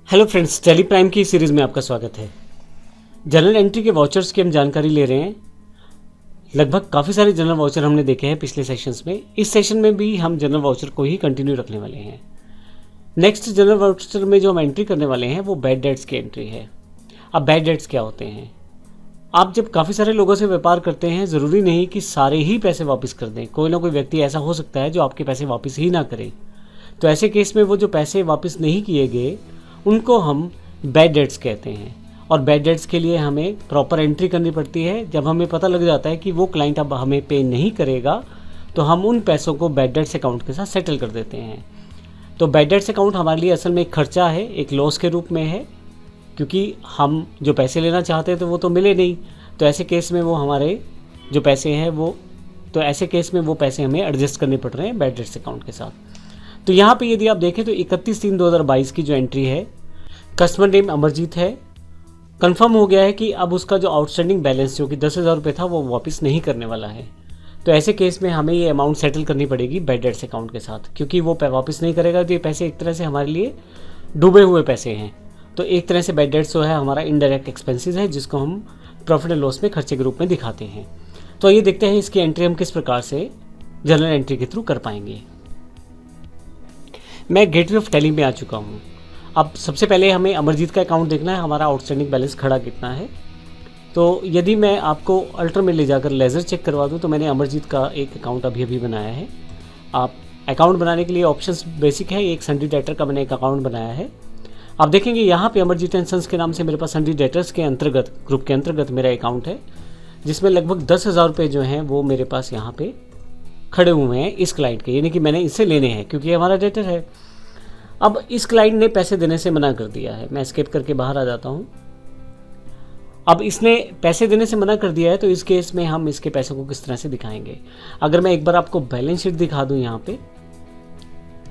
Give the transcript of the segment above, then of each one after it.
Hello friends, Tally Prime की series में आपका स्वागत है। जनरल एंट्री के वाउचर्स की हम जानकारी ले रहे हैं। लगभग काफ़ी सारे जनरल वाउचर हमने देखे हैं पिछले सेशंस में। इस सेशन में भी हम जनरल वाउचर को ही कंटिन्यू रखने वाले हैं। नेक्स्ट जनरल वाउचर में जो हम एंट्री करने वाले हैं वो बैड डेट्स की एंट्री है। अब बैड डेट्स क्या होते हैं? आप जब काफ़ी सारे लोगों से व्यापार करते हैं, ज़रूरी नहीं कि सारे ही पैसे वापस कर दें। कोई ना कोई व्यक्ति ऐसा हो सकता है जो आपके पैसे वापस ही ना करे। तो ऐसे केस में वो जो पैसे वापस नहीं किए गए उनको हम बैड डेट्स कहते हैं। और बैड डेट्स के लिए हमें प्रॉपर एंट्री करनी पड़ती है। जब हमें पता लग जाता है कि वो क्लाइंट अब हमें पे नहीं करेगा तो हम उन पैसों को बैड डेट्स अकाउंट के साथ सेटल कर देते हैं। तो बैड डेट्स अकाउंट हमारे लिए असल में एक खर्चा है, एक लॉस के रूप में है, क्योंकि हम जो पैसे लेना चाहते हैं तो वो तो मिले नहीं। तो ऐसे केस में वो हमारे जो पैसे हैं वो पैसे हमें एडजस्ट करने पड़ रहे हैं बैड डेट्स अकाउंट के साथ। तो यहाँ पे यदि आप देखें तो 31/3/2022 की जो एंट्री है, कस्टमर नेम अमरजीत है। कंफर्म हो गया है कि अब उसका जो आउटस्टैंडिंग बैलेंस जो कि 10,000 रुपये था वो वापस नहीं करने वाला है। तो ऐसे केस में हमें ये अमाउंट सेटल करनी पड़ेगी बैड डेट्स अकाउंट के साथ, क्योंकि वो वापस नहीं करेगा। तो ये पैसे एक तरह से हमारे लिए डूबे हुए पैसे हैं। तो एक तरह से बैड डेट्स जो है हमारा इनडायरेक्ट एक्सपेंसेस है, जिसको हम प्रॉफिट एंड लॉस में खर्चे के रूप में दिखाते हैं। तो ये देखते हैं इसकी एंट्री हम किस प्रकार से जनरल एंट्री के थ्रू कर पाएंगे। मैं गेटवे ऑफ टेली में आ चुका हूँ। अब सबसे पहले हमें अमरजीत का अकाउंट देखना है, हमारा आउटस्टैंडिंग बैलेंस खड़ा कितना है। तो यदि मैं आपको अल्टर में ले जाकर लेज़र चेक करवा दूँ तो मैंने अमरजीत का एक अकाउंट अभी बनाया है। आप अकाउंट बनाने के लिए ऑप्शंस बेसिक है। एक सन्डी डेटर का मैंने एक अकाउंट बनाया है। आप देखेंगे यहाँ पे अमरजीत एंड सन्स के नाम से मेरे पास सन्डी डेटर्स के अंतर्गत, ग्रुप के अंतर्गत मेरा अकाउंट है, जिसमें लगभग 10,000 रुपये जो हैं वो मेरे पास यहाँ पे खड़े हुए हैं इस क्लाइंट के, यानी कि मैंने इससे लेने हैं क्योंकि ये हमारा डेटर है। अब इस क्लाइंट ने पैसे देने से मना कर दिया है। मैं एस्केप करके बाहर आ जाता हूँ। अब इसने पैसे देने से मना कर दिया है, तो इस केस में हम इसके पैसों को किस तरह से दिखाएंगे। अगर मैं एक बार आपको बैलेंस शीट दिखा दूँ यहाँ पे,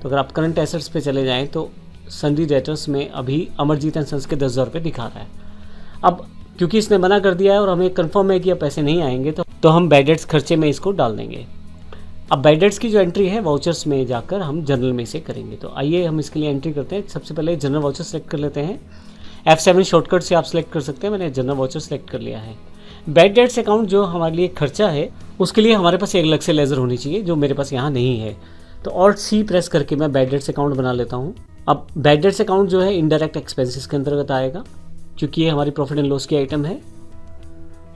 तो अगर आप करंट एसेट्स पे चले जाएँ तो सन्डी डेटर्स में अभी अमरजीत एंड सन्स के 10,000 रुपये दिखा रहा है। अब क्योंकि इसने मना कर दिया है और हमें कन्फर्म है कि अब पैसे नहीं आएंगे, तो हम बैड डेट्स खर्चे में इसको डाल देंगे। अब बैड डेट्स की जो एंट्री है वाउचर्स में जाकर हम जनरल में से करेंगे। तो आइए हम इसके लिए एंट्री करते हैं। सबसे पहले जनरल वाउचर सेलेक्ट कर लेते हैं। F7 शॉर्टकट से आप सेलेक्ट कर सकते हैं। मैंने जनरल वाउचर सेलेक्ट कर लिया है। बैड डेट्स अकाउंट जो हमारे लिए खर्चा है उसके लिए हमारे पास एक अलग से लेज़र होनी चाहिए, जो मेरे पास यहाँ नहीं है। तो Alt+C प्रेस करके मैं बैड डेट्स अकाउंट बना लेता हूँ। अब बैड डेट्स अकाउंट जो है इनडायरेक्ट एक्सपेंसेस के अंतर्गत आएगा, क्योंकि ये हमारी प्रॉफिट एंड लॉस की आइटम है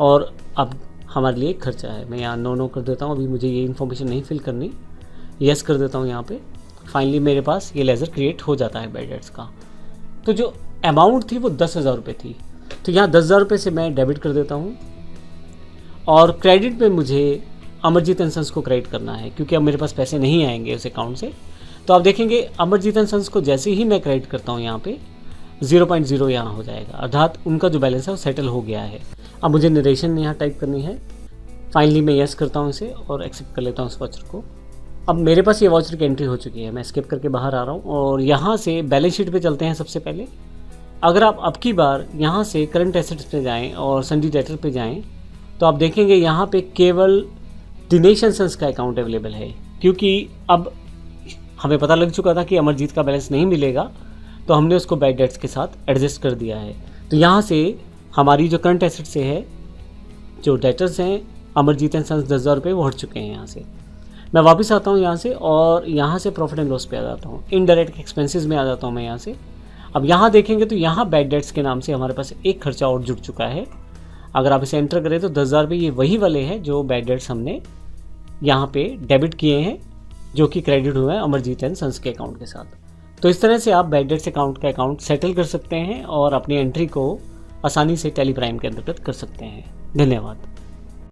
और अब हमारे लिए खर्चा है। मैं यहाँ नो कर देता हूँ। अभी मुझे ये इन्फॉर्मेशन नहीं फिल करनी, यस कर देता हूँ यहाँ पे। फाइनली मेरे पास ये लेज़र क्रिएट हो जाता है बैड डेट्स का। तो जो अमाउंट थी वो 10,000 रुपये थी, तो यहाँ 10,000 रुपये से मैं डेबिट कर देता हूँ। और क्रेडिट पे मुझे अमरजीत एंड सन्स को क्रेडिट करना है, क्योंकि अब मेरे पास पैसे नहीं आएंगे उस अकाउंट से। तो आप देखेंगे अमरजीत एंड सन्स को जैसे ही मैं क्रेडिट करता हूँ यहाँ पे 0.0 यहाँ हो जाएगा, अर्थात उनका जो बैलेंस है वो सेटल हो गया है। अब मुझे नरेशन यहाँ टाइप करनी है। फाइनली मैं यस करता हूँ इसे और एक्सेप्ट कर लेता हूँ इस वाउचर को। अब मेरे पास ये वाउचर की एंट्री हो चुकी है। मैं स्किप करके बाहर आ रहा हूँ और यहाँ से बैलेंस शीट पे चलते हैं। सबसे पहले अगर आप अब की बार यहाँ से करंट एसेट्स पे जाएँ और सन्डी डेटर पे जाएँ तो आप देखेंगे यहाँ पे केवल दिनेश एंड सन्स का अकाउंट अवेलेबल है, क्योंकि अब हमें पता लग चुका था कि अमरजीत का बैलेंस नहीं मिलेगा, तो हमने उसको बैड डेट्स के साथ एडजस्ट कर दिया है। तो यहाँ से हमारी जो करंट एसेट से है, जो डेटर्स हैं अमरजीत एंड सन्स 10,000 रुपये वो हट चुके हैं। यहाँ से मैं वापस आता हूँ यहाँ से और यहाँ से प्रॉफिट एंड लॉस पे आ जाता हूँ, इनडायरेक्ट एक्सपेंसेस में आ जाता हूँ मैं यहाँ से। अब यहाँ देखेंगे तो यहाँ बैड डेट्स के नाम से हमारे पास एक खर्चा और जुड़ चुका है। अगर आप इसे एंटर करें तो 10,000 रुपये ये वही वाले हैं जो बैड डेट्स हमने यहाँ पे डेबिट किए हैं, जो कि क्रेडिट हुआ है अमरजीत एंड सन्स के अकाउंट के साथ। तो इस तरह से आप बैड डेट्स अकाउंट का अकाउंट सेटल कर सकते हैं और अपनी एंट्री को आसानी से टेली प्राइम के अंतर्गत कर सकते हैं। धन्यवाद।